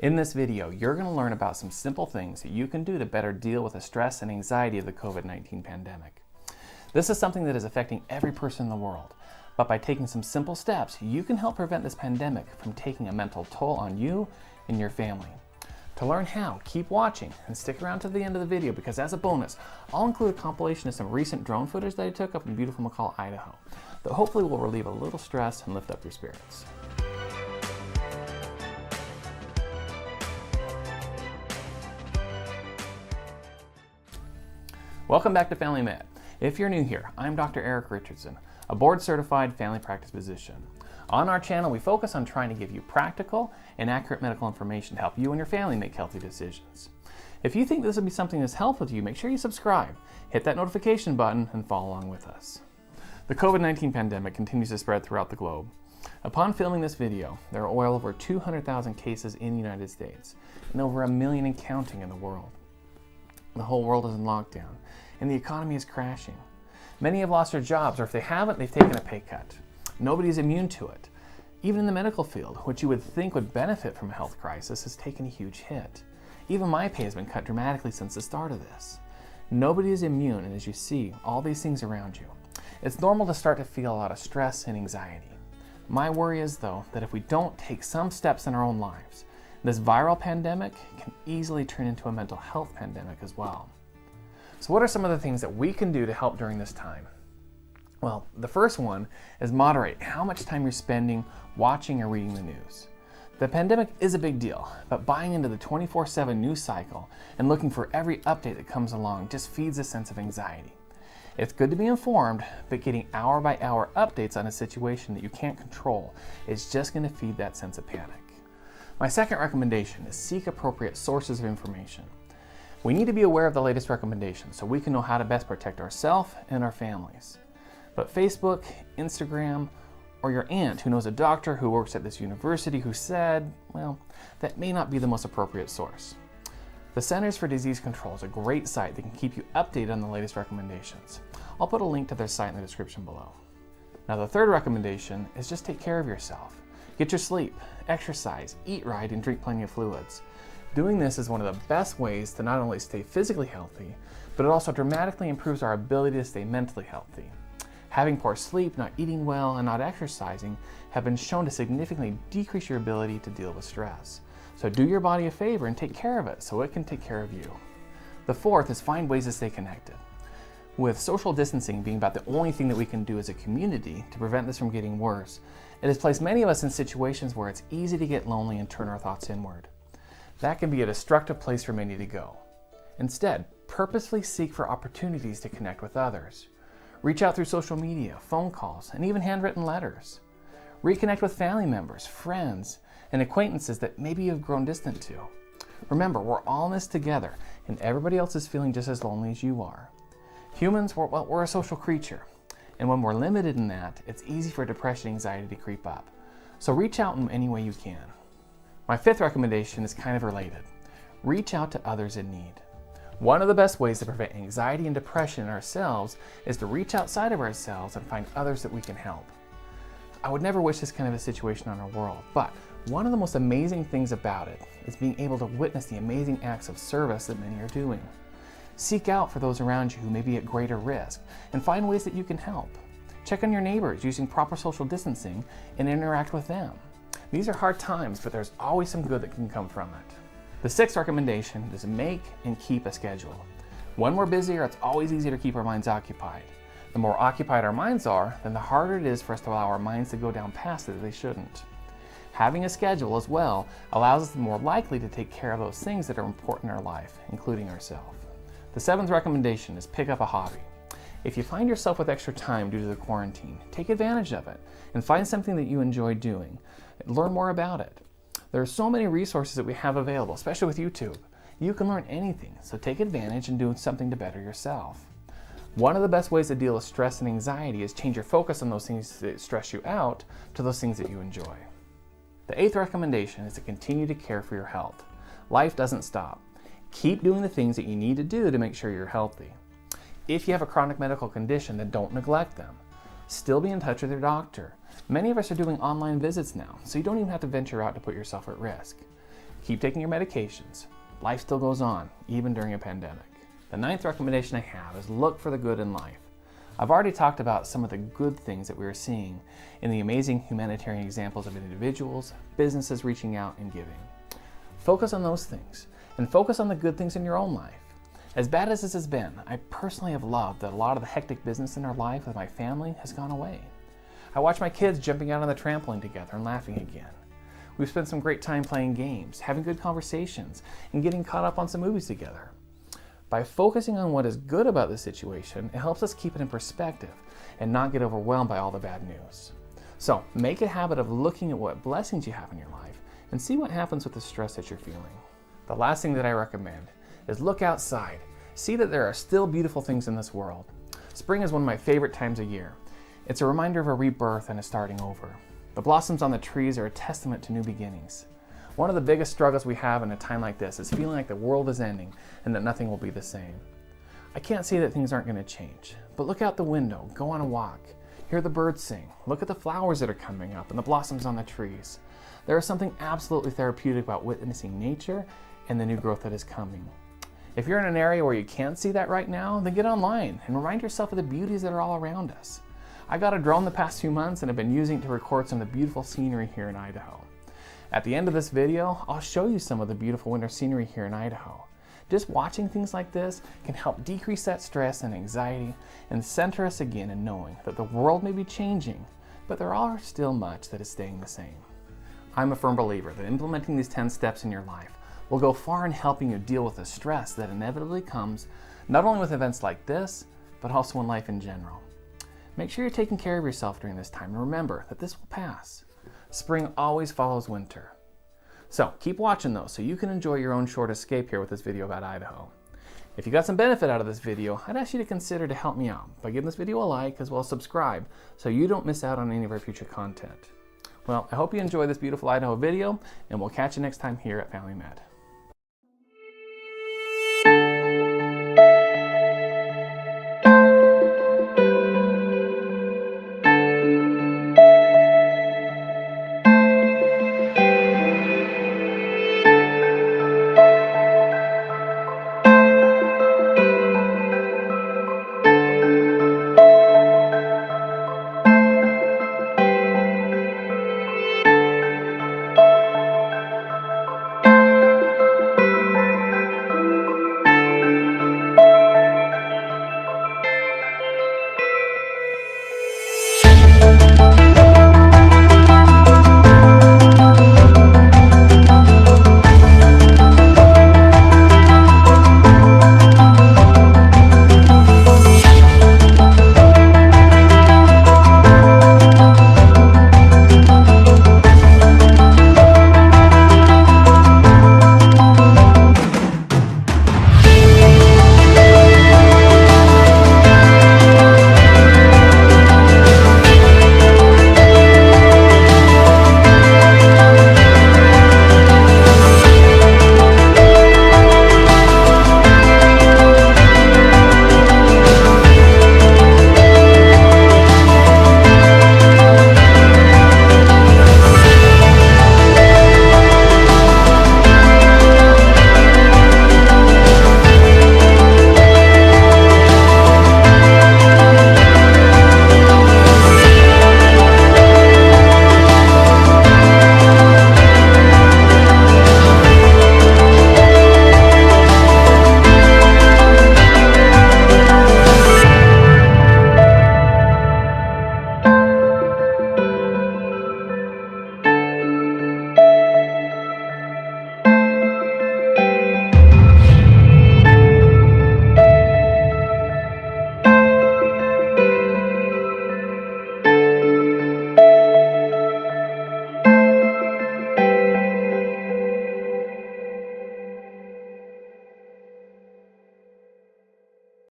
In this video, you're going to learn about some simple things that you can do to better deal with the stress and anxiety of the COVID-19 pandemic. This is something that is affecting every person in the world, but by taking some simple steps, you can help prevent this pandemic from taking a mental toll on you and your family. To learn how, keep watching and stick around to the end of the video because as a bonus, I'll include a compilation of some recent drone footage that I took up in beautiful McCall, Idaho, that hopefully will relieve a little stress and lift up your spirits. Welcome back to Family Med. If you're new here, I'm Dr. Eric Richardson, a board-certified family practice physician. On our channel, we focus on trying to give you practical and accurate medical information to help you and your family make healthy decisions. If you think this would be something that's helpful to you, make sure you subscribe, hit that notification button, and follow along with us. The COVID-19 pandemic continues to spread throughout the globe. Upon filming this video, there are well over 200,000 cases in the United States and over 1 million and counting in the world. The whole world is in lockdown, and the economy is crashing. Many have lost their jobs, or if they haven't, they've taken a pay cut. Nobody is immune to it. Even in the medical field, which you would think would benefit from a health crisis, has taken a huge hit. Even my pay has been cut dramatically since the start of this. Nobody is immune, and as you see, all these things around you, it's normal to start to feel a lot of stress and anxiety. My worry is, though, that if we don't take some steps in our own lives, this viral pandemic can easily turn into a mental health pandemic as well. So what are some of the things that we can do to help during this time? Well, the first one is moderate how much time you're spending watching or reading the news. The pandemic is a big deal, but buying into the 24/7 news cycle and looking for every update that comes along just feeds a sense of anxiety. It's good to be informed, but getting hour-by-hour updates on a situation that you can't control is just going to feed that sense of panic. My second recommendation is seek appropriate sources of information. We need to be aware of the latest recommendations so we can know how to best protect ourselves and our families. But Facebook, Instagram, or your aunt who knows a doctor who works at this university who said, well, that may not be the most appropriate source. The Centers for Disease Control is a great site that can keep you updated on the latest recommendations. I'll put a link to their site in the description below. Now the third recommendation is just take care of yourself. Get your sleep, exercise, eat right, and drink plenty of fluids. Doing this is one of the best ways to not only stay physically healthy, but it also dramatically improves our ability to stay mentally healthy. Having poor sleep, not eating well, and not exercising have been shown to significantly decrease your ability to deal with stress. So do your body a favor and take care of it so it can take care of you. The fourth is find ways to stay connected. With social distancing being about the only thing that we can do as a community to prevent this from getting worse, it has placed many of us in situations where it's easy to get lonely and turn our thoughts inward. That can be a destructive place for many to go. Instead, purposefully seek for opportunities to connect with others. Reach out through social media, phone calls, and even handwritten letters. Reconnect with family members, friends, and acquaintances that maybe you've grown distant to. Remember, we're all in this together, and everybody else is feeling just as lonely as you are. Humans, we're a social creature, and when we're limited in that, it's easy for depression and anxiety to creep up. So reach out in any way you can. My fifth recommendation is kind of related. Reach out to others in need. One of the best ways to prevent anxiety and depression in ourselves is to reach outside of ourselves and find others that we can help. I would never wish this kind of a situation on our world, but one of the most amazing things about it is being able to witness the amazing acts of service that many are doing. Seek out for those around you who may be at greater risk and find ways that you can help. Check on your neighbors using proper social distancing and interact with them. These are hard times, but there's always some good that can come from it. The sixth recommendation is make and keep a schedule. When we're busier, it's always easier to keep our minds occupied. The more occupied our minds are, then the harder it is for us to allow our minds to go down paths that they shouldn't. Having a schedule as well allows us to be more likely to take care of those things that are important in our life, including ourselves. The seventh recommendation is pick up a hobby. If you find yourself with extra time due to the quarantine, take advantage of it and find something that you enjoy doing. Learn more about it. There are so many resources that we have available, especially with YouTube. You can learn anything, so take advantage and do something to better yourself. One of the best ways to deal with stress and anxiety is change your focus on those things that stress you out to those things that you enjoy. The eighth recommendation is to continue to care for your health. Life doesn't stop. Keep doing the things that you need to do to make sure you're healthy. If you have a chronic medical condition, then don't neglect them. Still be in touch with your doctor. Many of us are doing online visits now, so you don't even have to venture out to put yourself at risk. Keep taking your medications. Life still goes on, even during a pandemic. The 9th recommendation I have is look for the good in life. I've already talked about some of the good things that we are seeing in the amazing humanitarian examples of individuals, businesses reaching out and giving. Focus on those things, and focus on the good things in your own life. As bad as this has been, I personally have loved that a lot of the hectic business in our life with my family has gone away. I watch my kids jumping out on the trampoline together and laughing again. We've spent some great time playing games, having good conversations, and getting caught up on some movies together. By focusing on what is good about the situation, it helps us keep it in perspective and not get overwhelmed by all the bad news. So make a habit of looking at what blessings you have in your life and see what happens with the stress that you're feeling. The last thing that I recommend is look outside. See that there are still beautiful things in this world. Spring is one of my favorite times of year. It's a reminder of a rebirth and a starting over. The blossoms on the trees are a testament to new beginnings. One of the biggest struggles we have in a time like this is feeling like the world is ending and that nothing will be the same. I can't say that things aren't going to change, but look out the window, go on a walk, hear the birds sing, look at the flowers that are coming up and the blossoms on the trees. There is something absolutely therapeutic about witnessing nature and the new growth that is coming. If you're in an area where you can't see that right now, then get online and remind yourself of the beauties that are all around us. I got a drone the past few months and have been using it to record some of the beautiful scenery here in Idaho. At the end of this video, I'll show you some of the beautiful winter scenery here in Idaho. Just watching things like this can help decrease that stress and anxiety and center us again in knowing that the world may be changing, but there are still much that is staying the same. I'm a firm believer that implementing these 10 steps in your life will go far in helping you deal with the stress that inevitably comes, not only with events like this, but also in life in general. Make sure you're taking care of yourself during this time and remember that this will pass. Spring always follows winter. So keep watching though so you can enjoy your own short escape here with this video about Idaho. If you got some benefit out of this video, I'd ask you to consider to help me out by giving this video a like as well as subscribe so you don't miss out on any of our future content. Well, I hope you enjoy this beautiful Idaho video and we'll catch you next time here at Family Med.